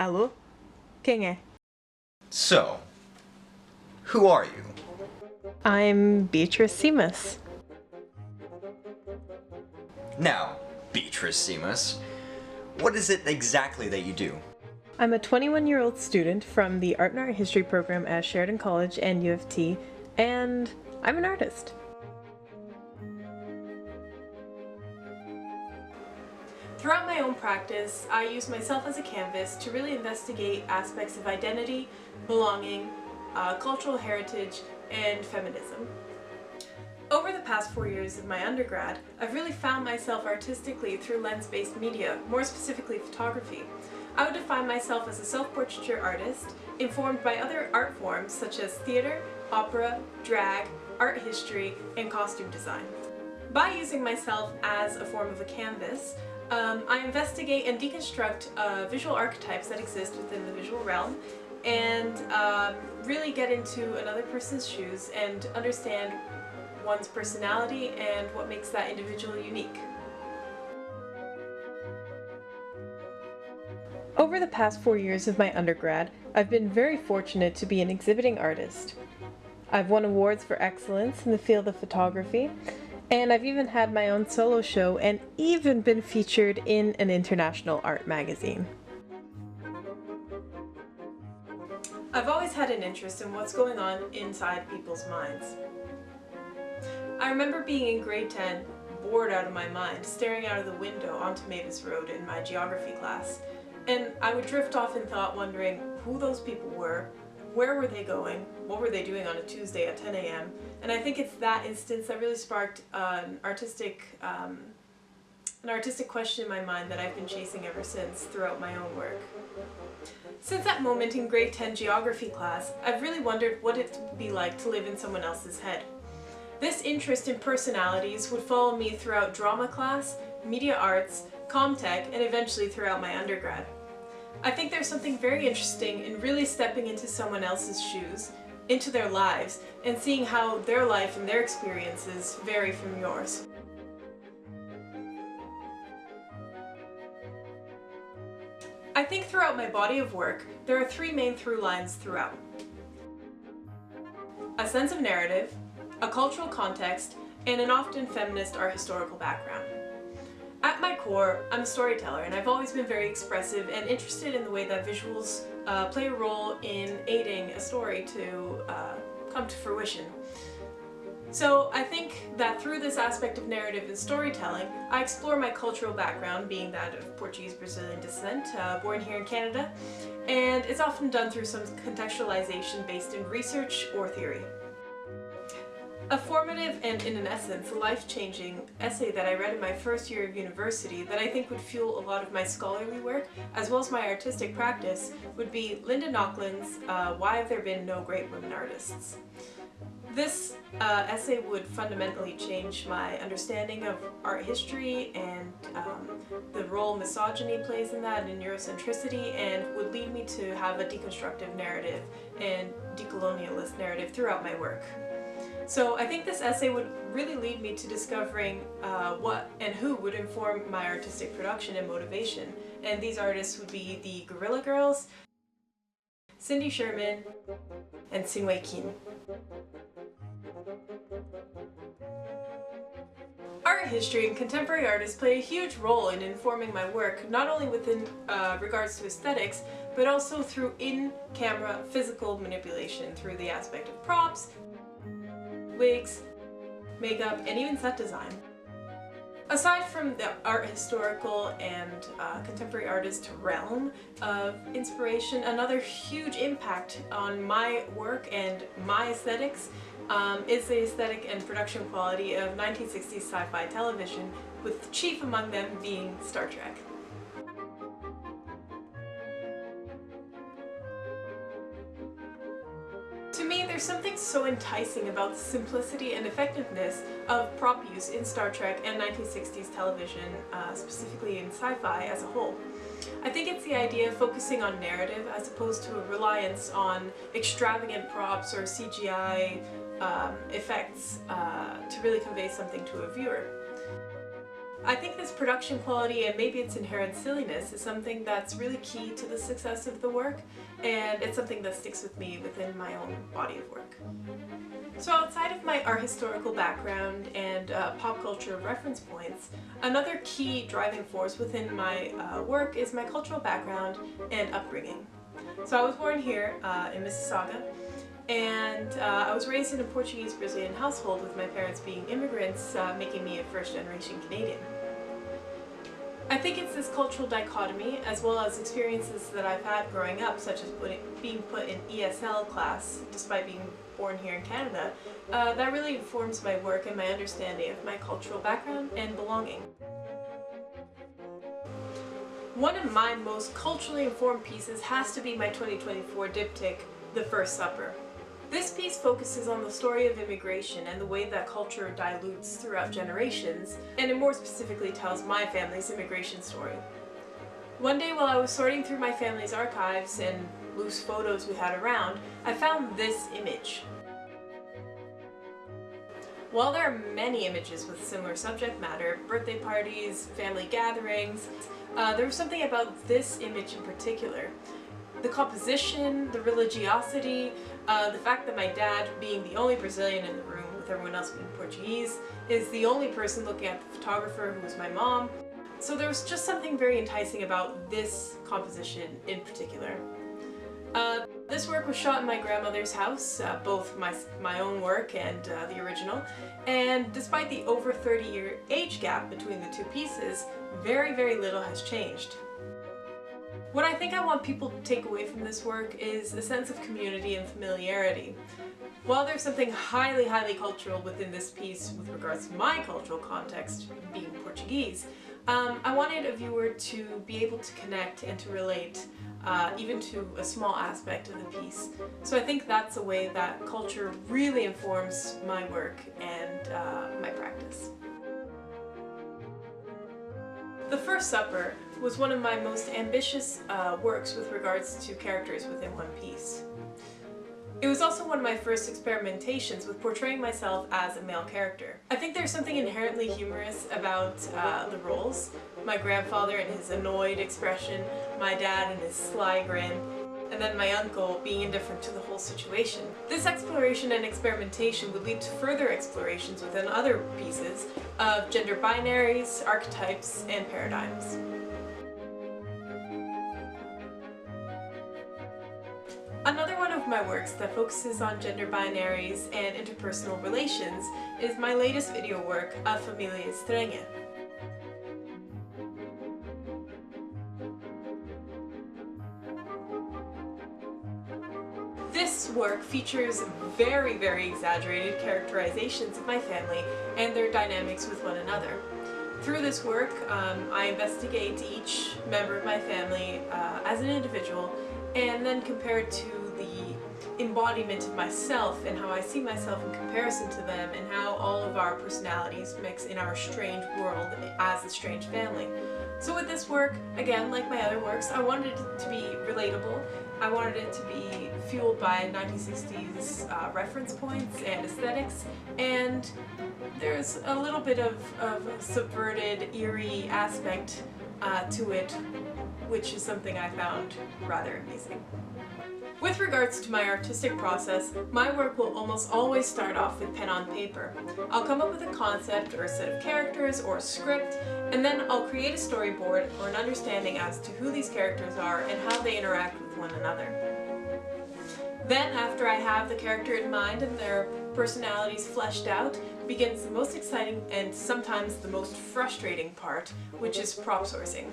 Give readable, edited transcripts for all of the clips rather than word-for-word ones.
Alô? Quem é? So, who are you? I'm Beatrice Simas. Now, Beatrice Simas, what is it exactly that you do? I'm a 21-year-old student from the Art and Art History program at Sheridan College and U of T, and I'm an artist. Throughout my own practice, I use myself as a canvas to really investigate aspects of identity, belonging, cultural heritage, and feminism. Over the past 4 years of my undergrad, I've really found myself artistically through lens-based media, more specifically photography. I would define myself as a self-portraiture artist, informed by other art forms such as theater, opera, drag, art history, and costume design. By using myself as a form of a canvas, I investigate and deconstruct visual archetypes that exist within the visual realm and really get into another person's shoes and understand one's personality and what makes that individual unique. Over the past 4 years of my undergrad, I've been very fortunate to be an exhibiting artist. I've won awards for excellence in the field of photography, and I've even had my own solo show and even been featured in an international art magazine. I've always had an interest in what's going on inside people's minds. I remember being in grade 10, bored out of my mind, staring out of the window onto Mavis Road in my geography class, and I would drift off in thought wondering who those people were, where were they going, what were they doing on a Tuesday at 10 a.m. And I think it's that instance that really sparked an artistic question in my mind that I've been chasing ever since throughout my own work. Since that moment in grade 10 geography class, I've really wondered what it would be like to live in someone else's head. This interest in personalities would follow me throughout drama class, media arts, comtech, and eventually throughout my undergrad. I think there's something very interesting in really stepping into someone else's shoes, into their lives, and seeing how their life and their experiences vary from yours. I think throughout my body of work, there are three main through lines throughout. A sense of narrative, a cultural context, and an often feminist art historical background. At my core, I'm a storyteller, and I've always been very expressive and interested in the way that visuals play a role in aiding a story to come to fruition. So I think that through this aspect of narrative and storytelling, I explore my cultural background, being that of Portuguese-Brazilian descent, born here in Canada, and it's often done through some contextualization based in research or theory. A formative and, in an essence, life-changing essay that I read in my first year of university that I think would fuel a lot of my scholarly work, as well as my artistic practice, would be Linda Nochlund's Why Have There Been No Great Women Artists? This essay would fundamentally change my understanding of art history and the role misogyny plays in that and Eurocentricity, and would lead me to have a deconstructive narrative and decolonialist narrative throughout my work. So I think this essay would really lead me to discovering what and who would inform my artistic production and motivation. And these artists would be the Guerrilla Girls, Cindy Sherman, and Singwei Qin. Art history and contemporary artists play a huge role in informing my work, not only within regards to aesthetics, but also through in-camera physical manipulation through the aspect of props, wigs, makeup, and even set design. Aside from the art historical and contemporary artist realm of inspiration, another huge impact on my work and my aesthetics is the aesthetic and production quality of 1960s sci-fi television, with chief among them being Star Trek. To me, there's something so enticing about the simplicity and effectiveness of prop use in Star Trek and 1960s television, specifically in sci-fi as a whole. I think it's the idea of focusing on narrative as opposed to a reliance on extravagant props or CGI effects to really convey something to a viewer. I think this production quality and maybe its inherent silliness is something that's really key to the success of the work, and it's something that sticks with me within my own body of work. So outside of my art historical background and pop culture reference points, another key driving force within my work is my cultural background and upbringing. So I was born here in Mississauga, and I was raised in a Portuguese Brazilian household with my parents being immigrants, making me a first-generation Canadian. I think it's this cultural dichotomy, as well as experiences that I've had growing up, such as being put in ESL class despite being born here in Canada, that really informs my work and my understanding of my cultural background and belonging. One of my most culturally informed pieces has to be my 2024 diptych, The First Supper. This piece focuses on the story of immigration and the way that culture dilutes throughout generations, and it more specifically tells my family's immigration story. One day while I was sorting through my family's archives and loose photos we had around, I found this image. While there are many images with similar subject matter, birthday parties, family gatherings, there was something about this image in particular. The composition, the religiosity, the fact that my dad, being the only Brazilian in the room with everyone else being Portuguese, is the only person looking at the photographer, who was my mom. So there was just something very enticing about this composition in particular. This work was shot in my grandmother's house, both my own work and the original, and despite the over 30-year age gap between the two pieces, very, very little has changed. What I think I want people to take away from this work is a sense of community and familiarity. While there's something highly, highly cultural within this piece with regards to my cultural context, being Portuguese, I wanted a viewer to be able to connect and to relate, even to a small aspect of the piece. So I think that's a way that culture really informs my work and my practice. The First Supper was one of my most ambitious works with regards to characters within one piece. It was also one of my first experimentations with portraying myself as a male character. I think there's something inherently humorous about the roles. My grandfather and his annoyed expression, my dad and his sly grin, and then my uncle being indifferent to the whole situation. This exploration and experimentation would lead to further explorations within other pieces of gender binaries, archetypes, and paradigms. Another one of my works that focuses on gender binaries and interpersonal relations is my latest video work, A Família Estranha. This work features very, very exaggerated characterizations of my family and their dynamics with one another. Through this work, I investigate each member of my family as an individual and then compare it to the embodiment of myself and how I see myself in comparison to them and how all of our personalities mix in our strange world as a strange family. So with this work, again, like my other works, I wanted it to be relatable. I wanted it to be fueled by 1960s reference points and aesthetics, and there's a little bit of a subverted, eerie aspect to it, which is something I found rather amusing. With regards to my artistic process, my work will almost always start off with pen on paper. I'll come up with a concept or a set of characters or a script, and then I'll create a storyboard or an understanding as to who these characters are and how they interact with one another. Then, after I have the character in mind and their personalities fleshed out, begins the most exciting and sometimes the most frustrating part, which is prop sourcing.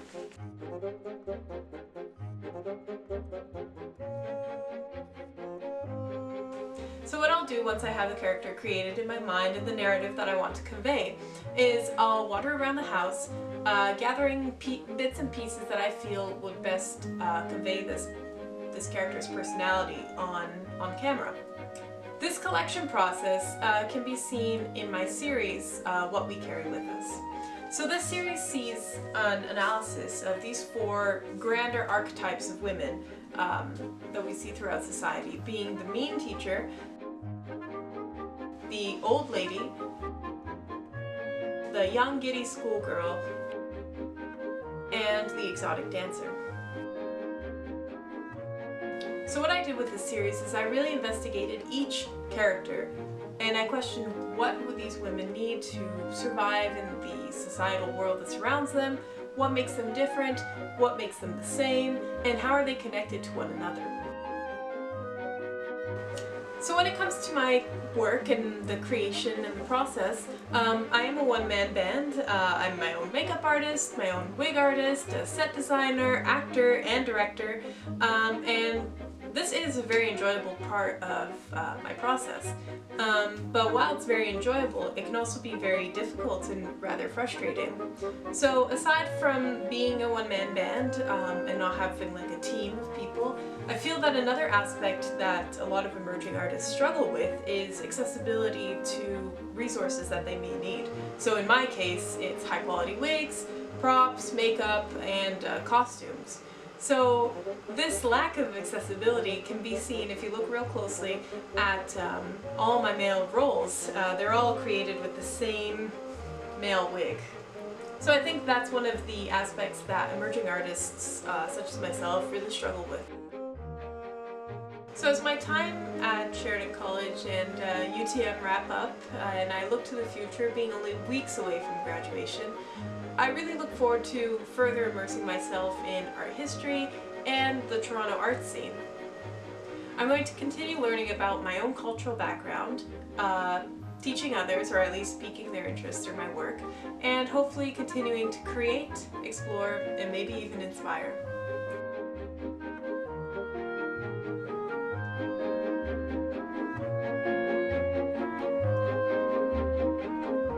So what I'll do once I have the character created in my mind and the narrative that I want to convey is I'll wander around the house, gathering bits and pieces that I feel would best convey this character's personality on camera. This collection process can be seen in my series, What We Carry With Us. So this series sees an analysis of these 4 grander archetypes of women that we see throughout society, being the mean teacher, the old lady, the young giddy schoolgirl, and the exotic dancer. So what I did with this series is I really investigated each character, and I questioned what would these women need to survive in the societal world that surrounds them, what makes them different, what makes them the same, and how are they connected to one another. So when it comes to my work and the creation and the process, I am a one-man band. I'm my own makeup artist, my own wig artist, a set designer, actor, and director, and this is a very enjoyable part of my process. But while it's very enjoyable, it can also be very difficult and rather frustrating. So aside from being a one-man band and not having like a team of people, I feel that another aspect that a lot of emerging artists struggle with is accessibility to resources that they may need. So in my case, it's high-quality wigs, props, makeup, and costumes. So this lack of accessibility can be seen if you look real closely at all my male roles. They're all created with the same male wig. So I think that's one of the aspects that emerging artists such as myself really struggle with. So as my time at Sheridan College and UTM wrap up, and I look to the future, being only weeks away from graduation, I really look forward to further immersing myself in art history and the Toronto art scene. I'm going to continue learning about my own cultural background, teaching others, or at least piquing their interest through my work, and hopefully continuing to create, explore, and maybe even inspire.